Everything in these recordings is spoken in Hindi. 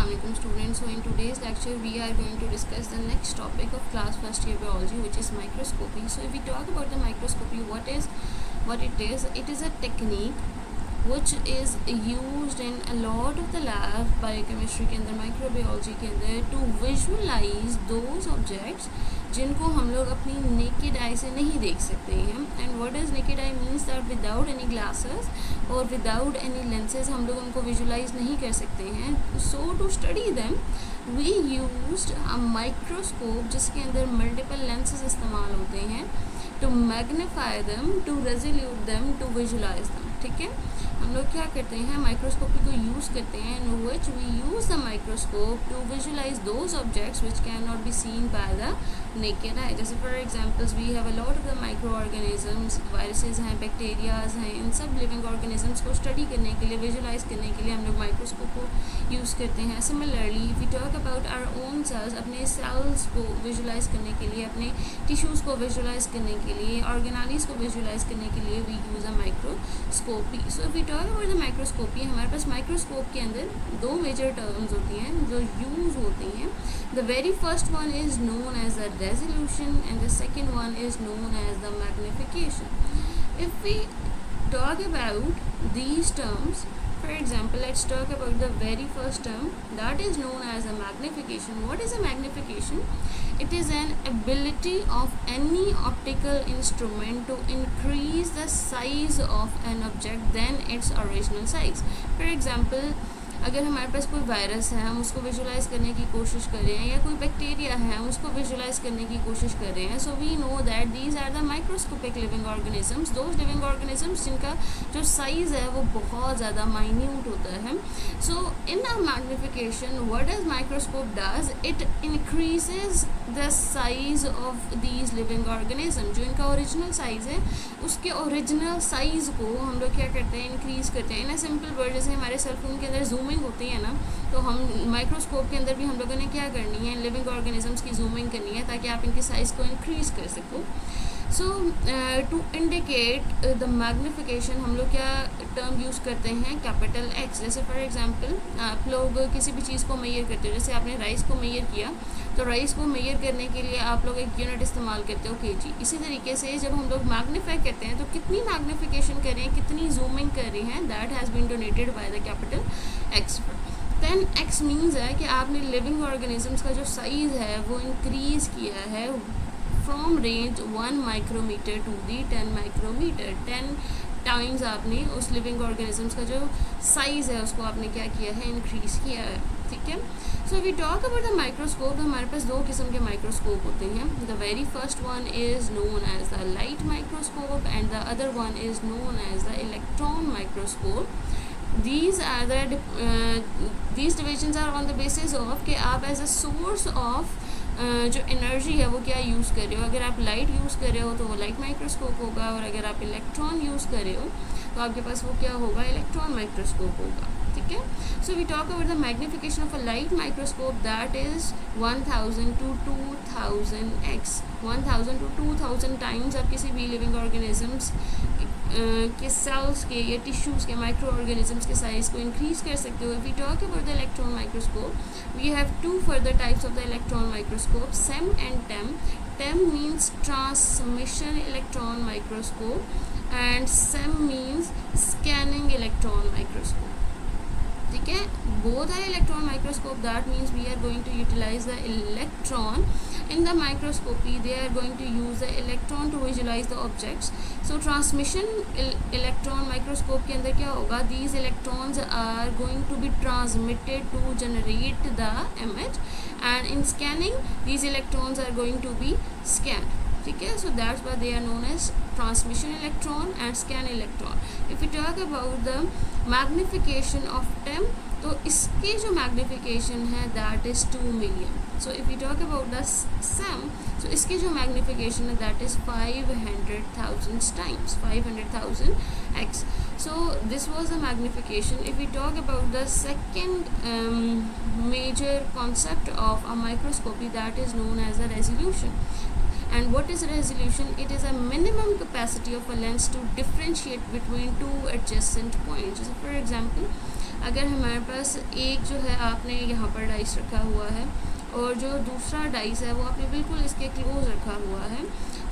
Assalamualaikum students. So in today's lecture we are going to discuss the next topic of class first year biology, which is microscopy. So if we talk about the microscopy, what it is? It is a technique which is used in a lot of the lab biochemistry के अंदर microbiology के अंदर to visualize those objects जिनको हम लोग अपनी naked eye से नहीं देख सकते हैं. And what is naked eye means that without any glasses or without any lenses हम लोग उनको visualize नहीं कर सकते हैं. So to study them we used a microscope जिसके अंदर multiple lenses इस्तेमाल होते हैं to magnify them, to resolute them, to visualize them. ठीक है, हम लोग क्या करते हैं, माइक्रोस्कोपी को यूज़ करते हैं in which we use the microscope to visualise those objects which can not be seen by the naked eye. जैसे for examples we have a lot of the micro organisms, viruses हैं, बैक्टीरियाज हैं, इन सब लिविंग ऑर्गेनिजम्स को स्टडी करने के लिए, विजुलाइज करने के लिए हम लोग माइक्रोस्कोप को यूज़ करते हैं. Similarly if we talk about our own cells, अपने सेल्स को विजुलाइज करने के लिए, अपने टिश्यूज़ को विजुलाइज करने के लिए, ऑर्गेनालीज को विजुलाइज करने के लिए we use a microscopy. So if we talk about the microscopy, हमारे पास माइक्रोस्कोप के अंदर दो मेजर टर्म्स होती हैं जो यूज़ होती हैं. The very first one is known as the resolution and the second one is known as the magnification. If we talk about these terms, for example let's talk about the very first term that is known as a magnification. What is a magnification? It is an ability of any optical instrument to increase the size of an object than its original size. For example, अगर हमारे पास कोई वायरस है, हम उसको विजुलाइज करने की कोशिश कर रहे हैं, या कोई बैक्टीरिया है हम उसको विजुलाइज करने की कोशिश कर रहे हैं. So we know that these are the microscopic living organisms, those living organisms जिनका जो साइज़ है वो बहुत ज़्यादा माइन्यूट होता है. So in a magnification what does microscope does, it increases the size of these living organism. जो इनका ओरिजिनल साइज़ है उसके ओरिजिनल साइज़ को हम लोग क्या करते हैं, इंक्रीज़ करते हैं. इन अ सिंपल वर्ड, जैसे हमारे सेलफोन के अंदर जूमिंग होती है ना, तो हम माइक्रोस्कोप के अंदर भी हम लोगों ने क्या करनी है, लिविंग ऑर्गेनिजम्स की जूमिंग करनी है ताकि आप इनकी साइज़ को इंक्रीज़ कर सको. सो टू इंडिकेट द मैग्निफिकेशन हम लोग क्या टर्म यूज़ करते हैं, कैपिटल एक्स. जैसे फॉर एग्जांपल आप लोग किसी भी चीज़ को मेजर करते हो, जैसे आपने राइस को मेजर किया तो राइस को मेजर करने के लिए आप लोग एक यूनिट इस्तेमाल करते हो केजी. इसी तरीके से जब हम लोग मैग्नीफाई करते हैं तो कितनी मैग्निफिकेशन कर रहे हैं, कितनी जूमिंग कर रहे हैं, that has been denoted by the capital X. Then X means है कि आपने लिविंग ऑर्गेनिजम्स का जो साइज़ है वो इंक्रीज़ किया है from range 1 micrometre to the 10 micrometre. 10 times आपने उस लिविंग ऑर्गेनिजम्स का जो साइज़ है उसको आपने क्या किया है, इंक्रीज़ किया है. ठीक है. So we talk about the microscope. हमारे पास दो किस्म के माइक्रोस्कोप होते हैं. The very first one is known as the light microscope and the other one is known as the electron microscope. These divisions are on the basis of कि आप एज अ सोर्स ऑफ जो एनर्जी है वो क्या यूज़ कर रहे हो. अगर आप लाइट यूज़ कर रहे हो तो वो लाइट माइक्रोस्कोप होगा, और अगर आप इलेक्ट्रॉन यूज़ कर रहे हो तो आपके पास वो क्या होगा, इलेक्ट्रॉन माइक्रोस्कोप होगा. ठीक है. So we talk about the magnification of a light microscope, that is 1000 to 2000 x. 1000 to 2000 times आप किसी भी लिविंग ऑर्गेनिजम्स के सेल्स के या टिश्यूज़ के माइक्रो ऑर्गेनिजम्स के साइज़ को इंक्रीज़ कर सकते हो. We talk about the electron microscope, we have two further types of the electron microscope, SEM and TEM. TEM means transmission electron microscope and SEM means scanning electron microscope. ठीक है. both are electron microscope, that means we are going to utilize the electron in the microscopy. They are going to use the electron to visualize the objects. So transmission electron microscope के अंदर क्या होगा, these electrons are going to be transmitted to generate the image, and in scanning these electrons are going to be scanned. ठीक है. So that's why they are known as transmission electron and scan electron. If we talk about the magnification of TEM, तो इसकी जो मैग्निफिकेशन है that is 2 million. So if you talk about the SEM, तो इसकी जो मैग्निफिकेशन है that is 500,000 times, 500,000 x. So this was the magnification. If we talk about the second major concept of a microscopy, that is known as the resolution. And what is resolution? It is a minimum capacity of a lens to differentiate between two adjacent points. जैसे for example, अगर हमारे पास एक जो है आपने यहाँ पर डाइस रखा हुआ है और जो दूसरा डाइस है वो आपने बिल्कुल इसके क्लोज रखा हुआ है,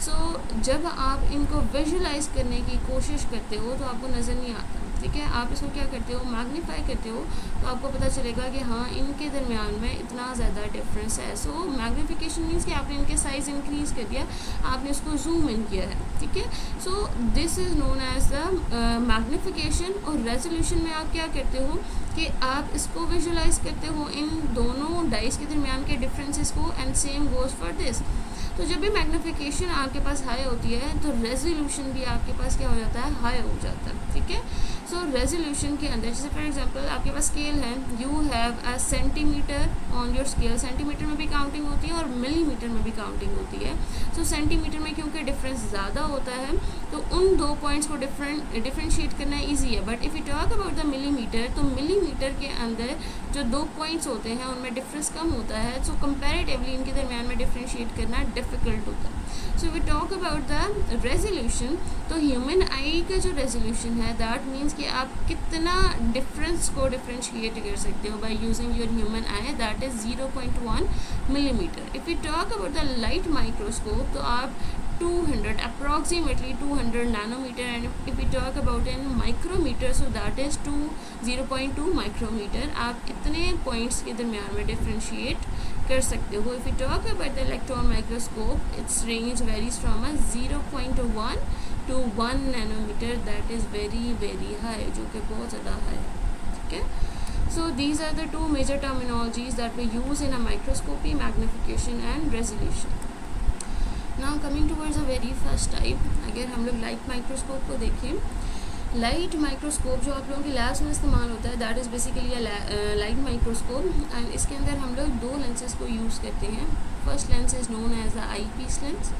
सो जब आप इनको विजुलाइज करने की कोशिश करते हो तो आपको नज़र नहीं आता, ठीक है। आप इसको क्या करते हो, मैग्नीफाई करते हो, तो आपको पता चलेगा कि हाँ इनके दरमियान में इतना ज़्यादा डिफरेंस है। सो मैग्नीफिकेशन मीन्स कि आपने इनके साइज़ इंक्रीज़ कर दिया, आपने उसको जूम इन किया है, ठीक है। So this is known as the magnification. और रेजोल्यूशन में आप क्या करते हो कि आप इसको विजुलाइज करते हो इन दोनों डाइस के दरमियान के डिफरेंसेस को, and same goes for this. तो जब भी मैग्नीफिकेशन आपके पास हाई होती है तो रेजोल्यूशन भी आपके पास क्या हो जाता है, हाई हो जाता है, ठीक है। सो रेजोल्यूशन के अंदर जैसे फॉर एग्जांपल आपके पास स्केल है, you have a centimetre on your scale, centimetre में भी काउंटिंग होती है और मिलीमीटर में भी काउंटिंग होती है। सो सेंटीमीटर में क्योंकि डिफरेंस ज़्यादा होता है तो उन दो पॉइंट्स को डिफरेंशिएट करना ईजी है। But if you talk about the millimetre, तो मिलीमीटर के अंदर जो दो पॉइंट्स होते हैं उनमें डिफरेंस कम होता है, सो कंपैरेटिवली इनके दरमियान में डिफरेंशिएट करना डिफ़िकल्ट होता है। So we talk about the resolution, तो ह्यूमन आई का जो रेजोल्यूशन है दैट मीन्स कि आप कितना डिफरेंस को डिफरेंशिएट कर सकते हो bye using your human I, that is 0.1 millimetre. If you talk about the light microscope, तो आप 200 approximately 200 nanometer, and if we talk about in micrometer, so that is 0.2 micrometer। आप इतने पॉइंट्स के दरमियान में डिफ्रेंशिएट कर सकते हो। If you talk about the electron microscope, it's range varies from 0.1 to 1 nanometer, that is very very high, जो कि बहुत ज़्यादा हाई है, ठीक है। So these are the two major terminologies that we use in a microscopy: magnification and resolution. Now coming towards a very first type, अगर हम लोग लाइट माइक्रोस्कोप को देखें, लाइट माइक्रोस्कोप जो आप लोगों की लैब्स में इस्तेमाल होता है that is basically a light microscope, and इसके अंदर हम लोग दो लेंसेज को यूज़ करते हैं। First lens is known as the eyepiece lens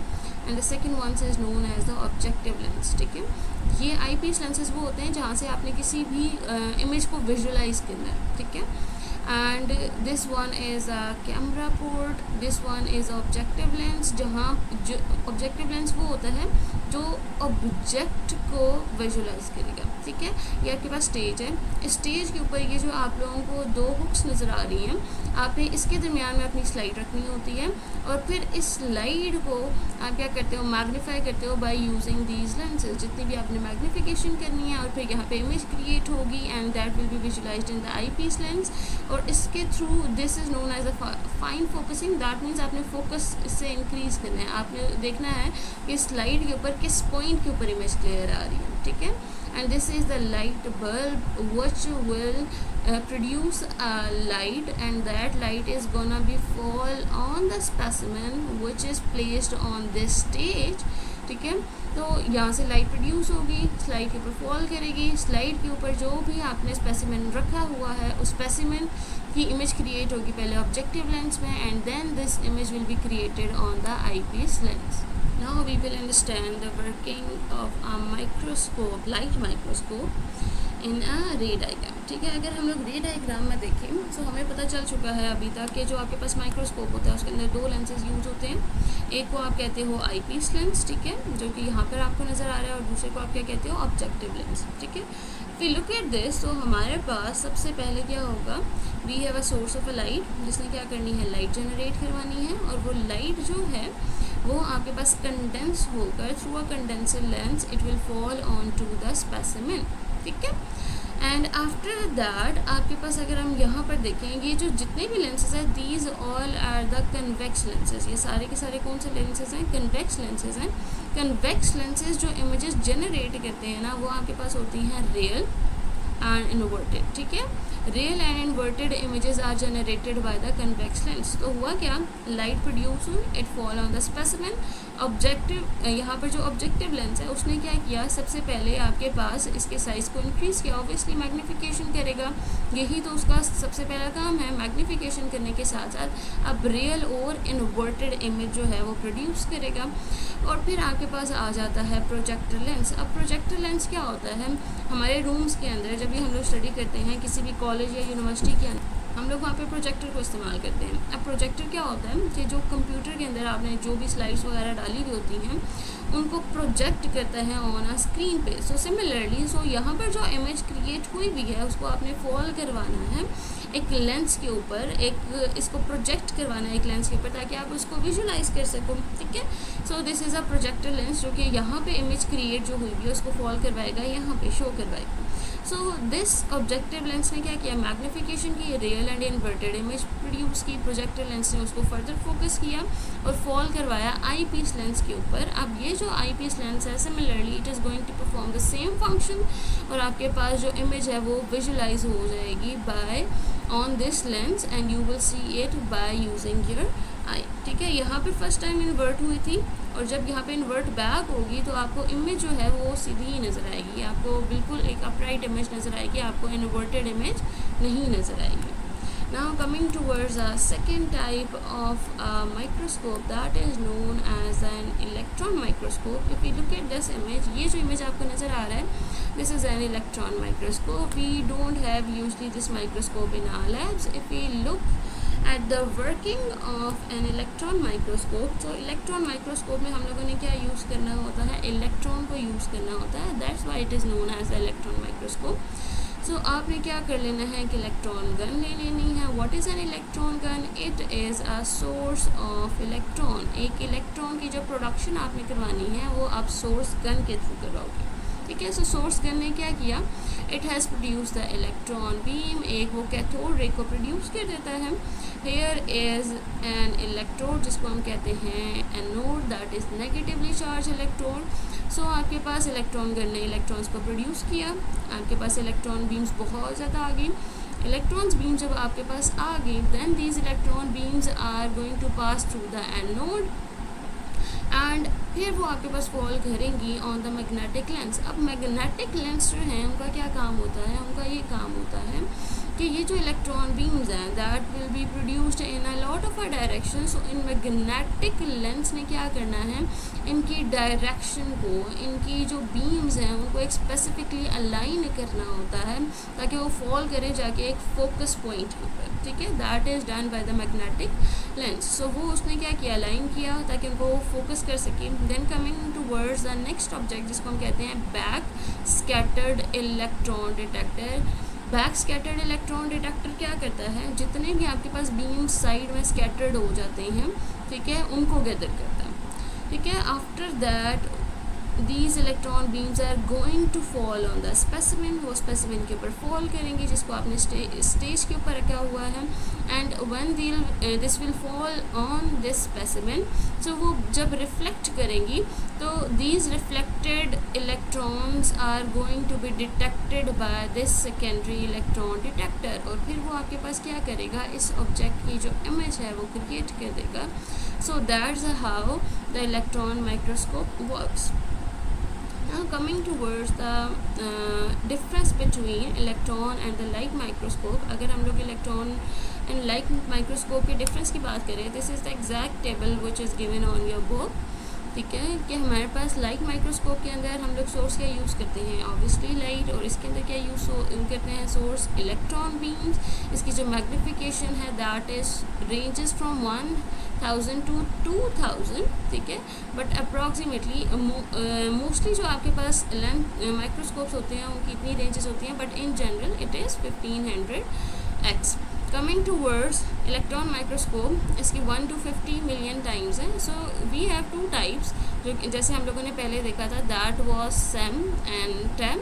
and the second one is known as the objective lens, ठीक है। ये आई पीस लेंसेज वो होते हैं जहाँ से आपने किसी भी इमेज को विजुलाइज करना है, ठीक है। And this one is a camera port, this one is objective lens, जहाँ जो ऑब्जेक्टिव लेंस वो होता है जो ऑब्जेक्ट को विजुलाइज करेगा, ठीक है। ये आपके पास स्टेज है, इस स्टेज के ऊपर ये जो आप लोगों को दो हुक्स नज़र आ रही हैं, आपने इसके दरमियान में अपनी स्लाइड रखनी होती है, और फिर इस स्लाइड को आप क्या करते हो, मैग्नीफाई करते हो बाय यूजिंग दीज लेंसेज। जितनी भी आपने मैग्नीफिकेशन करनी है और फिर यहाँ पे इमेज क्रिएट होगी and that will be visualised in the eyepiece lens, और इसके through this is known as a fine focusing, that means आपने फोकस इससे इंक्रीज़ करना है, आपने देखना है कि स्लाइड के ऊपर किस पॉइंट के ऊपर इमेज क्लियर आ रही है, ठीक है। And this is the light bulb which will produce a light, and that light is gonna be fall on the specimen which is placed on this stage, ठीक है। तो यहाँ से लाइट प्रोड्यूस होगी, स्लाइड के ऊपर फॉल करेगी, स्लाइड के ऊपर जो भी आपने स्पेसिमेन रखा हुआ है उस स्पेसिमेन की इमेज क्रिएट होगी पहले ऑब्जेक्टिव लेंस में, and then this image will be created on the eyepiece lens. Now we will understand the working of a microscope, light microscope, in a ray diagram, ठीक है। अगर हम लोग रे डायग्राम में देखें तो हमें पता चल चुका है अभी तक कि जो आपके पास माइक्रोस्कोप होता है उसके अंदर दो लेंसेज यूज़ होते हैं। एक को आप कहते हो आई पीस लेंस, ठीक है, जो कि यहाँ पर आपको नज़र आ रहा है, और दूसरे को आप क्या कहते हो, ऑब्जेक्टिव लेंस, ठीक है। फिर लुक एट दिस, तो हमारे पास सबसे पहले क्या होगा, we have a source of a light, जिसने क्या करनी है, लाइट जनरेट करवानी है, और वो लाइट जो है वो आपके पास कंडेंस होकर through a condenser lens it will fall on to the specimen, ठीक है। एंड आफ्टर दैट आपके पास अगर हम यहाँ पर देखें, ये जो जितने भी लेंसेज हैं these all are the convex lenses, ये सारे के सारे कौन से लेंसेज हैं, कन्वेक्स लेंसेज हैं। कन्वेक्स लेंसेज जो इमेजेस जनरेट करते हैं ना, वो आपके पास होती हैं रियल एंड इन्वर्टेड, ठीक है। Real and inverted images are generated by the convex lens. तो हुआ क्या, लाइट प्रोड्यूस हुई, it fall on the specimen. Objective, यहाँ पर जो ऑब्जेक्टिव लेंस है उसने क्या किया, सबसे पहले आपके पास इसके साइज़ को इंक्रीज़ किया, ऑब्वियसली मैग्नीफिकेशन करेगा, यही तो उसका सबसे पहला काम है। मैग्नीफिकेशन करने के साथ साथ अब रियल और इन्वर्टेड इमेज जो है वो प्रोड्यूस करेगा। और फिर आपके पास आ जाता है प्रोजेक्टर लेंस। अब प्रोजेक्टर लेंस क्या होता है, हमारे रूम्स के अंदर जब भी हम लोग स्टडी करते हैं किसी भी कॉलेज या यूनिवर्सिटी के अंदर, हम लोग वहाँ पे प्रोजेक्टर को इस्तेमाल करते हैं। अब प्रोजेक्टर क्या होता है कि जो कंप्यूटर के अंदर आपने जो भी स्लाइड्स वगैरह डाली हुई होती हैं उनको प्रोजेक्ट करता है ऑन अ स्क्रीन पे। सो सिमिलरली यहाँ पर जो इमेज क्रिएट हुई हुई है उसको आपने फॉल करवाना है एक लेंस के ऊपर, एक इसको प्रोजेक्ट करवाना है एक लेंस के ऊपर ताकि आप उसको विजुलाइज कर सको। ठीक है, so this is a projector lens जो कि यहाँ पे इमेज क्रिएट जो हुई है उसको फॉल करवाएगा, यहाँ पे शो करवाएगा। सो दिस ऑब्जेक्टिव लेंस ने क्या किया, मैग्नीफिकेशन की, real and inverted image produce की। प्रोजेक्टर लेंस ने उसको फर्दर फोकस किया और फॉल करवाया आई पीस लेंस के ऊपर। अब ये जो आई पीस लेंस है similarly it is going to perform the same function और आपके पास जो इमेज है वो विजुलाइज हो जाएगी by on this lens and you will see it by using your eye. ठीक है, यहाँ पे फर्स्ट टाइम इन्वर्ट हुई थी और जब यहाँ पे इन्वर्ट बैक होगी तो आपको इमेज जो है वो सीधी ही नज़र आएगी, आपको बिल्कुल एक अपराइट इमेज नज़र आएगी, आपको इन्वर्टेड इमेज नहीं नज़र आएगी। Now coming towards a second type of microscope that is known as an electron microscope. If we look at this image, ये जो image आपको नज़र आ रहा है this is an electron microscope. We don't have usually this microscope in our labs. If we look at the working of an electron microscope, तो electron microscope में हम लोगों ने क्या यूज़ करना होता है, इलेक्ट्रॉन को यूज़ करना होता है, that's why it is known as the electron microscope. सो आपने क्या कर लेना है कि इलेक्ट्रॉन गन ले लेनी है। What is an electron gun, it is a source of electron. एक इलेक्ट्रॉन की जो प्रोडक्शन आपने करवानी है वो आप सोर्स गन के थ्रू करवाओगे। ठीक है, सो सोर्स गन ने क्या किया, it has produce the electron beam, एक वो कैथोड रे को प्रोड्यूस कर देता है। हेयर इज़ एन इलेक्ट्रोड जिसको हम कहते हैं anode, that is negatively charge electrode. So आपके पास इलेक्ट्रॉन गन ने इलेक्ट्रॉन्स को प्रोड्यूस किया, आपके पास इलेक्ट्रॉन बीम्स बहुत ज़्यादा आ गई। इलेक्ट्रॉन्स बीम जब आपके पास आ गई then these electron beams are going to pass through the anode and फिर वो आपके पास फॉल करेंगी ऑन द मैग्नेटिक लेंस। अब मैग्नेटिक लेंस जो हैं उनका क्या काम होता है, उनका ये काम होता है कि ये जो इलेक्ट्रॉन बीम्स हैं that will be produced in a lot of a direction. So in magnetic lens ने क्या करना है, इनकी डायरेक्शन को, इनकी जो बीम्स हैं उनको एक स्पेसिफिकली अलाइन करना होता है ताकि वो फॉल करे जाके एक फोकस पॉइंट के ऊपर। ठीक है, that is done by the magnetic lens. So वो उसने क्या किया, अलाइन किया ताकि उनको फोकस कर सके। Then coming towards the next object जिसको हम कहते हैं back scattered electron detector. Back scattered electron detector क्या करता है, जितने भी आपके पास बीम साइड में स्कैटर्ड हो जाते हैं, ठीक है, उनको गैदर करता है। ठीक है, after that these electron beams are going to fall on the specimen, वो स्पेसिमेन के ऊपर फॉल करेंगे जिसको आपने स्टेज के ऊपर रखा हुआ है। And when this will fall on this specimen, so वो जब रिफ्लेक्ट करेंगी तो these reflected electrons are going to be detected by this secondary electron detector और फिर वो आपके पास क्या करेगा, इस ऑब्जेक्ट की जो इमेज है वो क्रिएट कर देगा। So that's how the electron microscope works. Now coming towards the difference between electron and the light microscope, अगर हम लोग electron and light microscope के difference की बात करें, this is the exact table which is given on your book। ठीक है, कि हमारे पास लाइट माइक्रोस्कोप के अंदर हम लोग सोर्स क्या यूज़ करते हैं, ऑब्वियसली लाइट, और इसके अंदर क्या यूज़ करते हैं, सोर्स इलेक्ट्रॉन बीम्स। इसकी जो मैग्नीफिकेशन है that is ranges from 1000 to 2000। ठीक है, बट अप्रॉक्सीमेटली मोस्टली जो आपके पास माइक्रोस्कोप्स होते हैं उनकी इतनी रेंजेस होती हैं, but in general it is 1500x। Coming towards electron microscope, इसकी 1 to 50 मिलियन टाइम्स है। So we have two types, जो जैसे हम लोगों ने पहले देखा था that was SEM and TEM.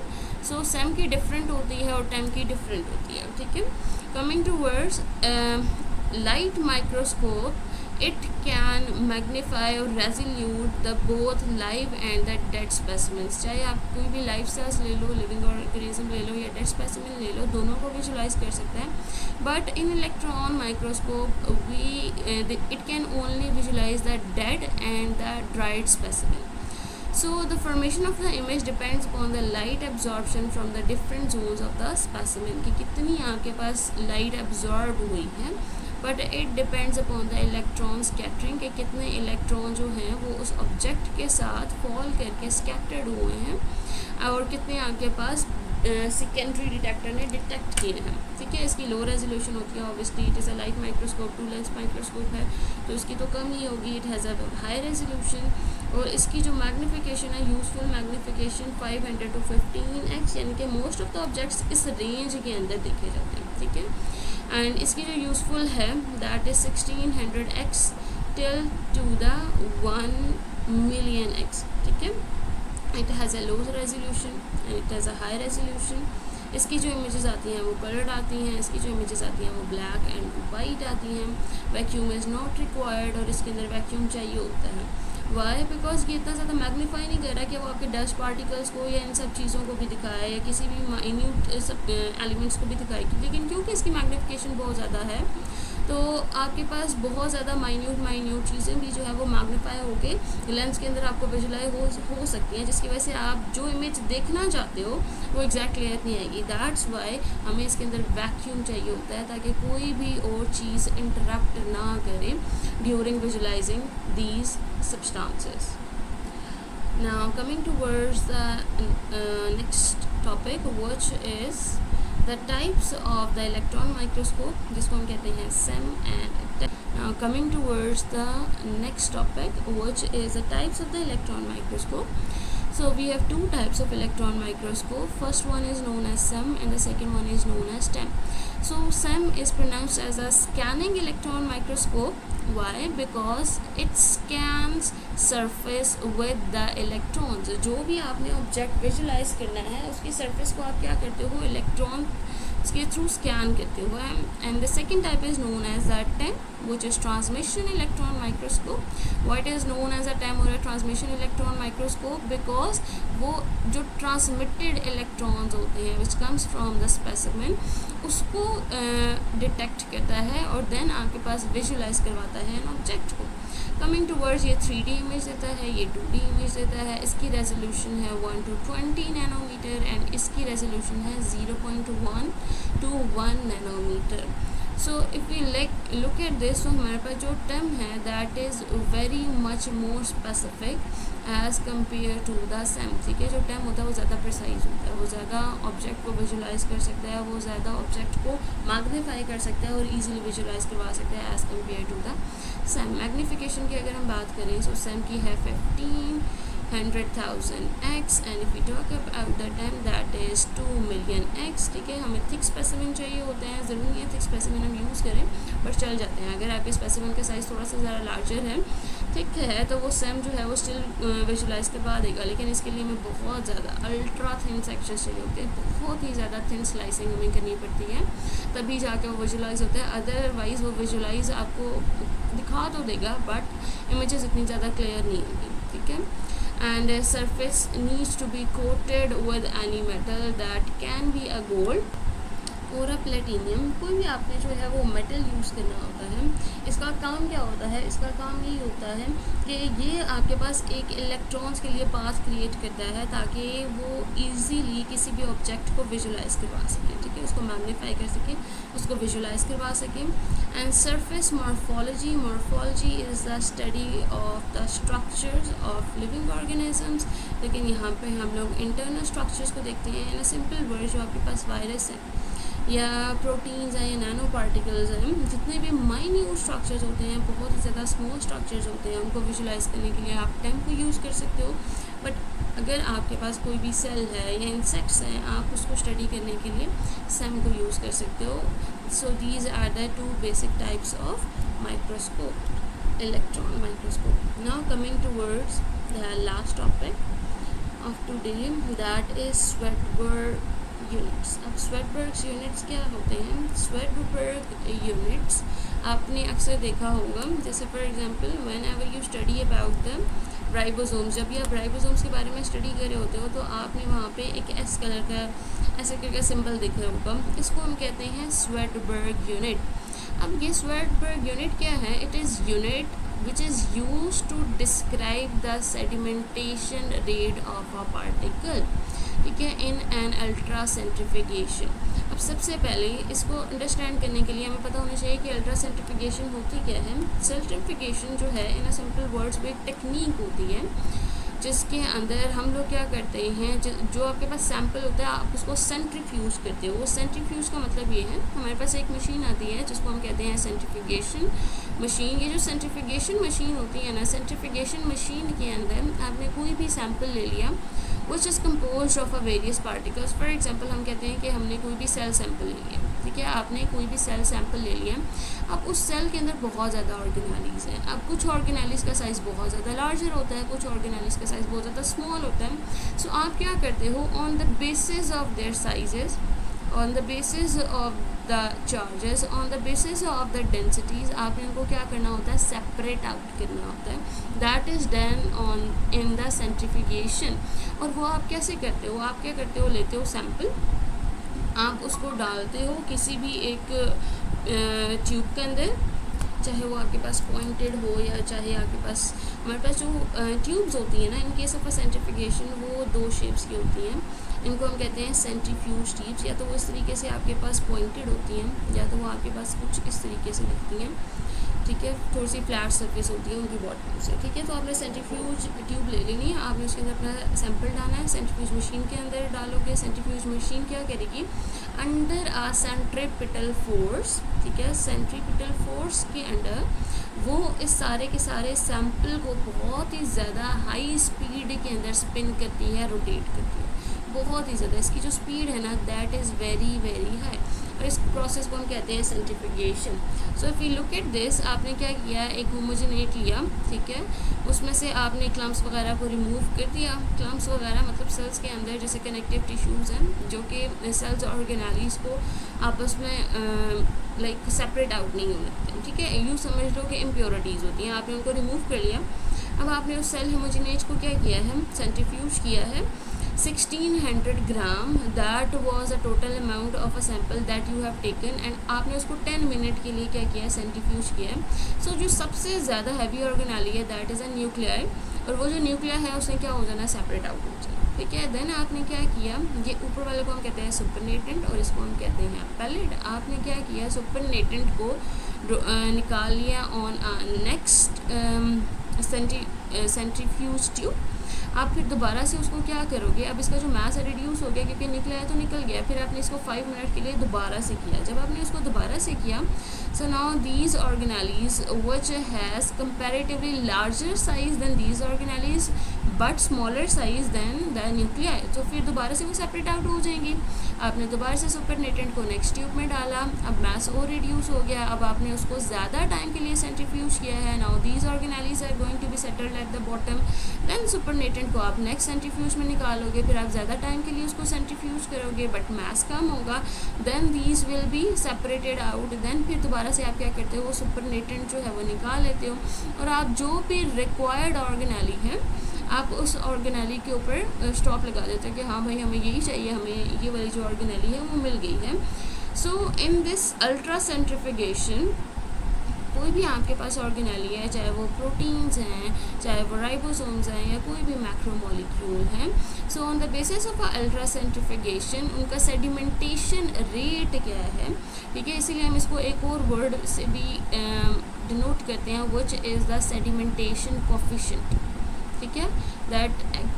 So SEM की डिफरेंट होती है और टेम की डिफरेंट होती है। ठीक है, coming towards light microscope, it can magnify or resolute the both live and the dead specimens। चाहे आप कोई भी लाइव सेल्स ले लो, लिविंग ऑर्गेनिज्म ले लो या डेड स्पेसिमेन ले लो, दोनों को विजुलाइज कर सकते हैं। But in electron microscope it can only visualize the dead and the dried specimen। So the formation of the image depends upon the light absorption from the different zones of the specimen, कि कितनी आपके पास लाइट एब्जॉर्ब हुई है। But it depends upon the electron scattering, के कितने इलेक्ट्रॉन जो हैं वो उस ऑब्जेक्ट के साथ फॉल करके स्कैटर्ड हुए हैं और कितने आपके पास सेकेंडरी डिटेक्टर ने डिटेक्ट किए हैं, ठीक है। इसकी लो रेजोल्यूशन होती है, obviously it is a light microscope, 2 lens microscope है तो इसकी तो कम ही होगी। It has a high resolution और इसकी जो मैग्नीफिकेशन है, यूज़फुल मैग्नीफिकेशन 500 to 15x, यानी कि मोस्ट ऑफ द ऑब्जेक्ट्स इस रेंज के अंदर देखे जाते हैं, ठीक है। एंड इसकी जो यूज़फुल है that is 1600x till two the 1 million x, ठीक है। It has a low resolution and it has a high resolution. इसकी जो इमेजेस आती हैं वो कलर्ड आती हैं, इसकी जो इमेजेस आती हैं वो ब्लैक एंड वाइट आती हैं। वैक्यूम इज़ नॉट रिक्वायर्ड और इसके अंदर वैक्यूम चाहिए होता है। वाई? बिकॉज ये इतना ज़्यादा मैग्नीफाई नहीं कर रहा कि वो आपके डस्ट पार्टिकल्स को या इन सब चीज़ों को भी दिखाए या किसी भी माइन्यूट सब एलिमेंट्स को भी दिखाए, लेकिन क्योंकि इसकी मैग्नीफिकेशन बहुत ज़्यादा है तो आपके पास बहुत ज़्यादा माइन्यूट चीज़ें भी जो है वो मैग्नीफाई होके लेंस के अंदर आपको विजुलाइज हो सकती हैं, जिसकी वजह से आप जो इमेज देखना चाहते हो वो एग्जैक्ट क्लियर नहीं आएगी। दैट्स वाई हमें इसके अंदर वैक्यूम चाहिए होता है ताकि कोई भी और चीज़ इंटरप्ट ना करे during visualising these substances. Now coming towards the next topic, which is the types of the electron microscope, जिसको हम कहते हैं SEM and now coming towards the next topic, which is the types of the electron microscope. So we have two types of electron microscope. First one is known as SEM and the second one is known as TEM. So SEM is pronounced as a scanning electron microscope. Why? Because it scans surface with the electrons. जो भी आपने ऑब्जेक्ट विजुलाइज करना है उसकी सरफेस को आप क्या करते हो, इलेक्ट्रॉन के थ्रू स्कैन करते हो। And the second type is known as the TEM, which is transmission electron microscope. Why it is known as a TEM or a transmission electron microscope? Because वो जो ट्रांसमिटेड इलेक्ट्रॉन्स होते हैं which comes from the specimen उसको डिटेक्ट करता है और देन आपके पास विजुलाइज करवाता है एन ऑब्जेक्ट को। कमिंग टूवर्ड्स ये 3D इमेज देता है, ये 2D इमेज देता है। इसकी रेजोल्यूशन है 1 to 20 नैनोमीटर एंड इसकी रेजोल्यूशन है 0.1 to 1 nanometre. So if we look at this, तो हमारे पास जो TEM है that is very much more specific as compare to the SEM, ठीक है। जो TEM होता है वो ज़्यादा प्रिसाइज होता है, वो ज़्यादा ऑब्जेक्ट को विजुलाइज कर सकता है, वो ज़्यादा ऑब्जेक्ट को मैग्नीफाई कर सकता है और ईजिली विजुलाइज करवा सकता है as compare to the SEM। Magnification की अगर हम बात करें तो SEM की है 1500,000x and if you talk about the TEM that is 2 million x, ठीक है। हमें थिक स्पेसिमेन चाहिए होते हैं, ज़रूरी नहीं है थिक स्पेसिमेन हम यूज़ करें बट चल जाते हैं। अगर आपके स्पेसिमेन का साइज़ थोड़ा सा ज़्यादा लार्जर है, थिक है, तो वो SEM जो है वो स्टिल विजुलाइज करवा देगा, लेकिन इसके लिए हमें बहुत ज़्यादा अल्ट्रा थिन सेक्शंस चाहिए होते हैं, बहुत ही ज़्यादा थिन स्लाइसिंग हमें करनी पड़ती है तभी जाके वो विजुलाइज होता है। अदरवाइज़ वो विजुलाइज आपको दिखा तो देगा बट इमेजेस इतनी ज़्यादा क्लियर नहीं होगी, ठीक है। and a surface needs to be coated with any metal that can be a gold और a platinum। कोई भी आपने जो है वो मेटल यूज़ करना होता है, इसका काम क्या होता है, इसका काम यही होता है कि ये आपके पास एक इलेक्ट्रॉन्स के लिए पाथ क्रिएट करता है ताकि वो इजीली किसी भी ऑब्जेक्ट को विजुलाइज करवा सके, ठीक है, उसको मैग्नीफाई कर सके, उसको विजुलाइज करवा सके। And surface morphology is the study of the structures of living organisms. लेकिन यहाँ पे हम लोग इंटरनल स्ट्रक्चर्स को देखते हैं इन अ सिंपल वर्ड। जो आपके पास वायरस है या प्रोटीन्स हैं या नैनो पार्टिकल्स हैं, जितने भी माइन्यूट स्ट्रक्चर्स होते हैं, बहुत ही ज़्यादा स्मॉल स्ट्रक्चर्स होते हैं, उनको विजुलाइज करने के लिए आप TEM को यूज़ कर सकते हो। बट अगर आपके पास कोई भी सेल है या इंसेक्ट्स हैं, आप उसको स्टडी करने के लिए SEM को यूज़ कर सकते हो। So these are the 2 basic types of microscope, electron microscope. Now coming towards the last topic of today that is Svedberg units. अब स्वेटबर्ग यूनिट्स क्या होते हैं? स्वेटबर्ग यूनिट्स आपने अक्सर देखा होगा, जैसे for example when ever you study about the ribosomes, जब भी आप राइबोसोम्स के बारे में स्टडी कर रहे होते हो तो आपने वहाँ पे एक ऐसे कलर का सिंबल देखा होगा, इसको हम कहते हैं स्वेटबर्ग यूनिट। अब ये स्वेटबर्ग यूनिट क्या है? It is unit which is used to describe the sedimentation rate of a particle, ठीक है, in an अल्ट्रा सेंट्रीफिकेशन। अब सबसे पहले इसको अंडरस्टैंड करने के लिए हमें पता होना चाहिए कि अल्ट्रा सेंट्रीफिकेशन होती क्या है। सेंट्रीफिकेशन जो है इन अ सिंपल वर्ड्स वो एक टेक्निक होती है जिसके अंदर हम लोग क्या करते हैं, जो आपके पास सैंपल होता है आप उसको सेंट्रीफ्यूज करते हो। वो सेंट्रीफ्यूज का मतलब ये है, हमारे पास एक मशीन आती है जिसको हम कहते हैं सेंट्रीफ्यूगेशन मशीन। ये जो सेंट्रीफ्यूगेशन मशीन होती है ना, सेंट्रीफ्यूगेशन मशीन के अंदर आपने कोई भी सैंपल ले लिया which is compose of a various particles. For example हम कहते हैं कि हमने कोई भी सेल सैंपल ले लिया, ठीक है, आपने कोई भी सेल सैंपल ले लिया। अब उस सेल के अंदर बहुत ज़्यादा ऑर्गेनालीज हैं। अब कुछ ऑर्गेनालीज का साइज़ बहुत ज़्यादा लार्जर होता है, कुछ ऑर्गेनालीज का साइज़ बहुत ज़्यादा स्मॉल होता है। सो आप क्या करते हो, on the basis of their sizes, on the basis of the charges, on the basis of the densities, आपने उनको क्या करना होता है, सेपरेट आउट करना होता है। That is done on in the centrifugation. और वो आप कैसे करते हो, आप क्या करते हो, लेते हो सैंपल, आप उसको डालते हो किसी भी एक ट्यूब के अंदर, चाहे वो आपके पास पॉइंटेड हो या चाहे आपके पास, हमारे पास जो ट्यूब्स होती हैं ना, इन केस ऑफ सेंट्रीफ्यूगेशन वो 2 शेप्स की होती हैं। इनको हम कहते हैं सेंट्रीफ्यूज ट्यूब्स। या तो वो इस तरीके से आपके पास पॉइंटेड होती हैं, या तो वो आपके पास कुछ इस तरीके से दिखती हैं, ठीक है, थोड़ी सी फ्लैट सरफेस होती है उनकी बॉटम से, ठीक है। तो आपने सेंट्रीफ्यूज ट्यूब ले लेनी है, आपने उसके अंदर अपना सैंपल डालना है, सेंट्रीफ्यूज मशीन के अंदर डालोगे। सेंट्रीफ्यूज मशीन क्या करेगी, अंडर आ सेंट्रीपिटल फोर्स, ठीक है, सेंट्रीपिटल फोर्स के अंडर वो इस सारे के सारे सैंपल को बहुत ही ज़्यादा हाई स्पीड के अंदर स्पिन करती है, रोटेट करती है बहुत ही ज़्यादा। इसकी जो स्पीड है ना, that is very very high, और इस प्रोसेस को हम कहते हैं centrifugation. So if you look at this, आपने क्या किया, एक होमोजेनेट लिया, ठीक है, उसमें से आपने क्लम्प्स वगैरह को रिमूव कर दिया। क्लम्प्स वगैरह मतलब सेल्स के अंदर जैसे कनेक्टिव टिश्यूज़ हैं जो कि सेल्स ऑर्गेनालीज को आपस में लाइक सेपरेट आउट नहीं होने देते, ठीक है, यूँ समझ लो कि इम्प्योरिटीज़ होती हैं, आपने उनको रिमूव कर लिया। अब आपने उस सेल होमोजेनेट को क्या किया है, सेंट्रीफ्यूज किया है 1600 gram, that was a total amount of a sample that you have taken, and आपने उसको 10 मिनट के लिए क्या किया है, सेंट्रीफ्यूज किया है। सो जो सबसे ज़्यादा हैवी ऑर्गेनाली है दैट इज़ अ न्यूक्लियाई, और वो जो न्यूक्लिया है उसने क्या हो जाना, सेपरेट आउट हो जाना, ठीक है। देन आपने क्या किया, ये ऊपर वाले को हम कहते हैं सुपरनेटेंट और इसको हम कहते हैं पैलेट। आपने क्या किया, सुपरनेटेंट को निकाल लिया ऑन नेक्स्ट सेंट्रीफ्यूज ट्यूब। आप फिर दोबारा से उसको क्या करोगे, अब इसका जो मास है रिड्यूस हो गया क्योंकि निकला है तो निकल गया, फिर आपने इसको 5 मिनट के लिए दोबारा से किया। जब आपने इसको दोबारा से किया, so now these organelles which has comparatively larger size than these organelles but smaller size than the nuclei, तो फिर दोबारा से वो सेपरेट आउट हो जाएंगी। आपने दोबारा से सुपरनेटेंट को नेक्स्ट ट्यूब में डाला, अब मास और रिड्यूस हो गया, अब आपने उसको ज़्यादा टाइम के लिए सेंट्रीफ्यूज किया है। Now these organelles are going to be settled at the bottom, then supernatant को आप नेक्स्ट सेंट्रीफ्यूज में निकालोगे, फिर आप ज़्यादा टाइम के लिए उसको सेंट्रीफ्यूज करोगे बट मास कम होगा, then these will be separated out. Then फिर दोबारा से आप क्या करते हो, सुपरनेटेंट जो है वो निकाल लेते हो, और आप जो भी रिक्वायर्ड ऑर्गेनाली है आप उस ऑर्गेनाली के ऊपर स्टॉप लगा देते हो कि हाँ भाई हमें यही चाहिए, हमें ये वाली जो ऑर्गेनाली है वो मिल गई है। So in this ultra centrifugation कोई भी आपके पास ऑर्गेनाली है, चाहे वो प्रोटीन्स हैं, चाहे वो राइबोसोम्स हैं, या कोई भी मैक्रोमोलिक्यूल हैं, so on the basis of ultra centrifugation उनका सेडिमेंटेशन रेट क्या है, ठीक है, इसीलिए हम इसको एक और वर्ड से भी डिनोट करते हैं which is the sedimentation coefficient, ठीक है, that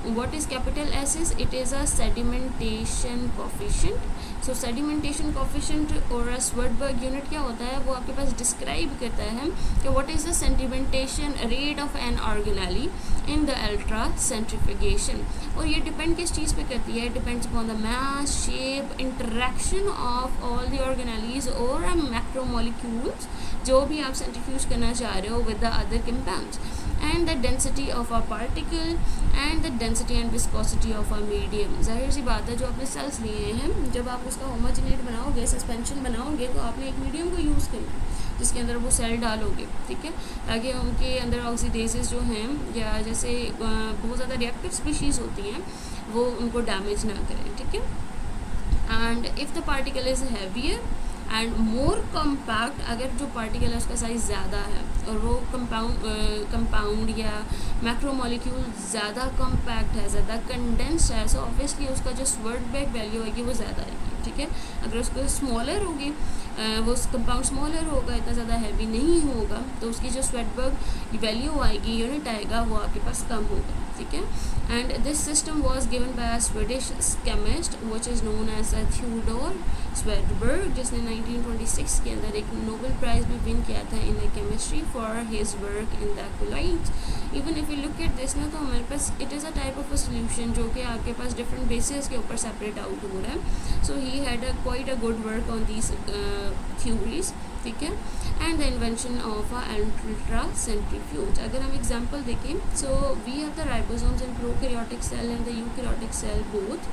what is capital S is it is a sedimentation coefficient. So sedimentation coefficient और स्वर्डबर्ग यूनिट क्या होता है, वो आपके पास डिस्क्राइब करता है कि what is the sedimentation rate of an organelle in the ultracentrifugation. और ये डिपेंड किस चीज़ पे करती है, depends upon the mass, shape, interaction of all the organelles और मैक्रोमोलिक्यूल्स जो भी आप सेंट्रीफ्यूज करना चाह रहे हो with the other compounds, and the density of a particle and the density and viscosity of a medium। जाहिर सी बात है, जो आपने सेल्स लिए हैं, जब आप उसका होमोजेनेट बनाओगे, सस्पेंशन बनाओगे, तो आपने एक मीडियम को यूज़ करना जिसके अंदर वो सेल डालोगे, ठीक है, ताकि उनके अंदर ऑक्सीडेजेस जो हैं या जैसे बहुत ज़्यादा रिएक्टिव स्पीशीज़ होती हैं वो उनको डैमेज ना करें, ठीक है। And if the particle is heavier and more compact, अगर जो पार्टिकल है उसका साइज़ ज़्यादा है और वो कंपाउंड या मैक्रोमोलिक्यूल ज़्यादा कम्पैक्ट है, ज़्यादा कंडेंस्ड है, सो ऑब्वियसली उसका जो स्वर्डबर्ग वैल्यू आएगी वो ज़्यादा आएगी, ठीक है। अगर उसको स्मॉलर होगी, वो कंपाउंड स्मॉलर होगा, इतना ज़्यादा हैवी नहीं होगा, होगा तो उसकी जो स्वेटबर्ग वैल्यू आएगी, यूनिट आएगा, वो आपके पास कम होगा, ठीक है। And this system was given by a Swedish chemist which is known as Theodor Svedberg, जिसने 1926 के अंदर एक नोबेल प्राइज़ भी विन किया था in chemistry for his work in the colloid. Even if you look at this ना, तो हमारे पास it is a type of a solution जो कि आपके पास डिफरेंट बेसिस के ऊपर सेपरेट आउट हो रहा है। So he had a quite a good work on these theories, ठीक है। And the invention of a ultra centrifuge, अगर हम एग्जांपल देखें, so we have the ribosomes in prokaryotic cell and the eukaryotic cell both.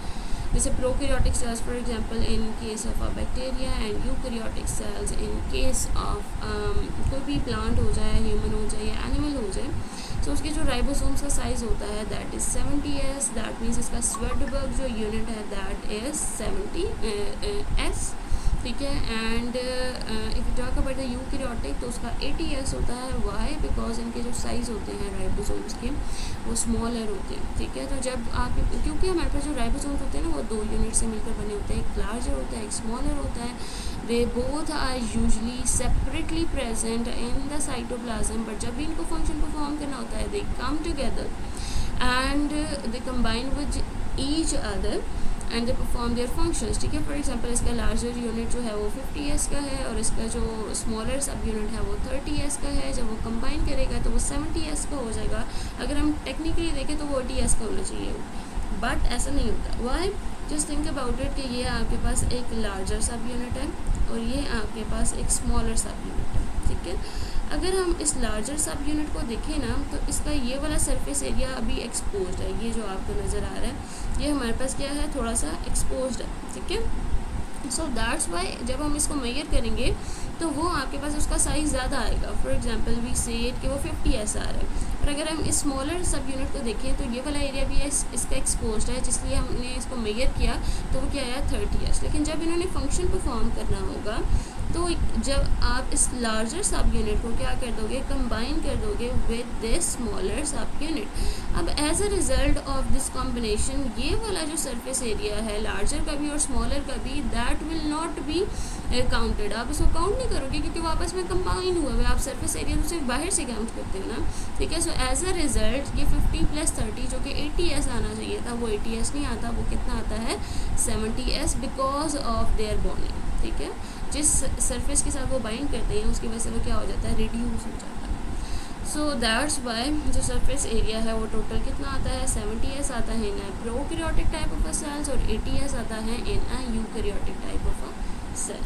जैसे prokaryotic cells for example in case of a bacteria and eukaryotic cells in case of कोई भी प्लांट हो जाए, ह्यूमन हो जाए या एनिमल हो जाए, तो उसके जो राइबोसोम्स का साइज़ होता है that is 70s, that means इसका स्वेटबर्ग जो यूनिट है दैट इज़ 70s, ठीक है। And if you talk about the eukaryotic तो उसका 80s होता है। वाई? बिकॉज इनके जो साइज़ होते हैं राइबोसोम्स के वो स्मॉलर होते हैं, ठीक है। तो जब आप, क्योंकि हमारे पास जो राइबोसोम्स होते हैं ना वो 2 यूनिट से मिलकर बने होते हैं, एक लार्जर होता है, एक स्मॉलर होता है। They both are usually separately present in the cytoplasm, but जब भी इनको फंक्शन परफॉर्म करना होता है they come together and they combine with each other and they perform their functions, ठीक है। फॉर एग्जांपल इसका लार्जर यूनिट जो है वो 50s का है और इसका जो स्मॉलर सब यूनिट है वो 30s का है। जब वो कंबाइन करेगा तो वो 70s का हो जाएगा। अगर हम टेक्निकली देखें तो वो 80s का होना चाहिए, बट ऐसा नहीं होता। Why? Just think about it कि ये आपके पास एक लार्जर सब यूनिट है और ये आपके पास एक स्मॉलर सब यूनिट है, ठीक है। अगर हम इस लार्जर सब यूनिट को देखें ना, तो इसका ये वाला सरफेस एरिया अभी एक्सपोज्ड है, ये जो आपको नज़र आ रहा है ये हमारे पास क्या है, थोड़ा सा एक्सपोज्ड है, ठीक है। सो दैट्स वाई जब हम इसको मेजर करेंगे तो वो आपके पास उसका साइज़ ज़्यादा आएगा। फॉर एग्जांपल वी से इट कि वो 50s आ रहा है, पर अगर हम इस स्मॉलर सब यूनिट को देखें तो ये वाला एरिया भी है इसका एक्सपोज्ड है, जिसलिए हमने इसको मेजर किया तो वो क्या आया 30s। लेकिन जब इन्होंने फंक्शन परफॉर्म करना होगा तो जब आप इस लार्जर सब यूनिट को क्या कर दोगे, कंबाइन कर दोगे with this smaller sub unit. अब as a result of this combination ये वाला जो सरफेस एरिया है लार्जर का भी और स्मॉलर का भी, that will not be counted. आप इसको काउंट नहीं करोगे क्योंकि वो आपस में कंबाइन हुआ है। आप सरफेस एरिया तो सिर्फ बाहर से काउंट करते हो ना, ठीक है। सो एज अ रिजल्ट ये 50 + 30 जो कि 80s आना चाहिए था वो 80s नहीं आता, वो कितना आता है 70s, because of their bonding, ठीक है। जिस सरफेस के साथ वो बाइंड करते हैं उसकी वजह से वो क्या हो जाता है, रिड्यूस हो जाता है। सो दैट्स वाई जो सरफेस एरिया है वो टोटल कितना आता है, 70s आता है in a prokaryotic type of a cells और 80s आता है in a eukaryotic type of a cell.